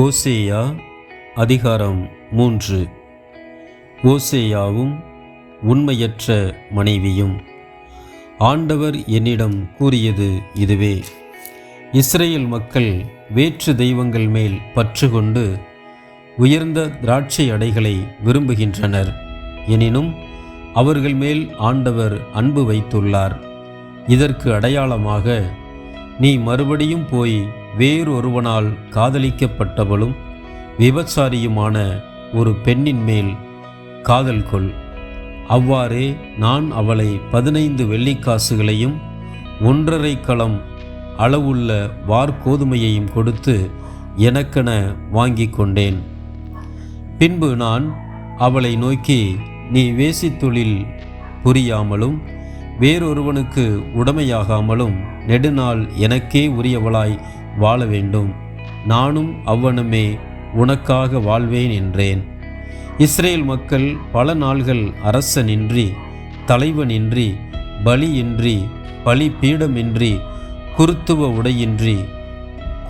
ஓசேயா அதிகாரம் 3. ஓசேயாவும் உண்மையற்ற மனைவியும். ஆண்டவர் என்னிடம் கூறியது இதுவே: இஸ்ரேல் மக்கள் வேற்று தெய்வங்கள் மேல் பற்று கொண்டு உயர்ந்த திராட்சை அடைகளை விரும்புகின்றனர். எனினும் அவர்கள் மேல் ஆண்டவர் அன்பு வைத்துள்ளார். இதற்கு அடையாளமாக, நீ மறுபடியும் போய் வேறொருவனால் காதலிக்கப்பட்டவளும் விபச்சாரியுமான ஒரு பெண்ணின் மேல் காதல் கொள். அவ்வாறே நான் அவளை 15 வெள்ளிக்காசுகளையும் 1.5 கலம் அளவுள்ள வார்கோதுமையையும் கொடுத்து எனக்கென வாங்கி கொண்டேன். பின்பு நான் அவளை நோக்கி, நீ வேசித்தொழில் புரியாமலும் வேறொருவனுக்கு உடமையாகாமலும் நெடுநாள் எனக்கே உரியவளாய் வாழ வேண்டும். நானும் அவ்வனமே உனக்காக வாழ்வேன் என்றேன். இஸ்ரேல் மக்கள் பல நாள்கள் அரசனின்றி, தலைவனின்றி, பலியின்றி, பலிபீடமின்றி, குருத்துவ உடையின்றி,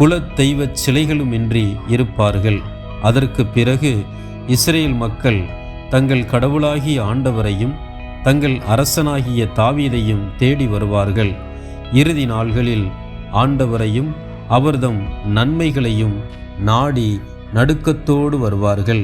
குலத் தெய்வச் சிலைகளுமின்றி இருப்பார்கள். அதற்கு பிறகு இஸ்ரேல் மக்கள் தங்கள் கடவுளாகிய ஆண்டவரையும் தங்கள் அரசனாகிய தாவீதையும் தேடி வருவார்கள். இறுதி நாள்களில் ஆண்டவரையும் அவர்தம் நன்மைகளையும் நாடி நடுக்கத்தோடு வருவார்கள்.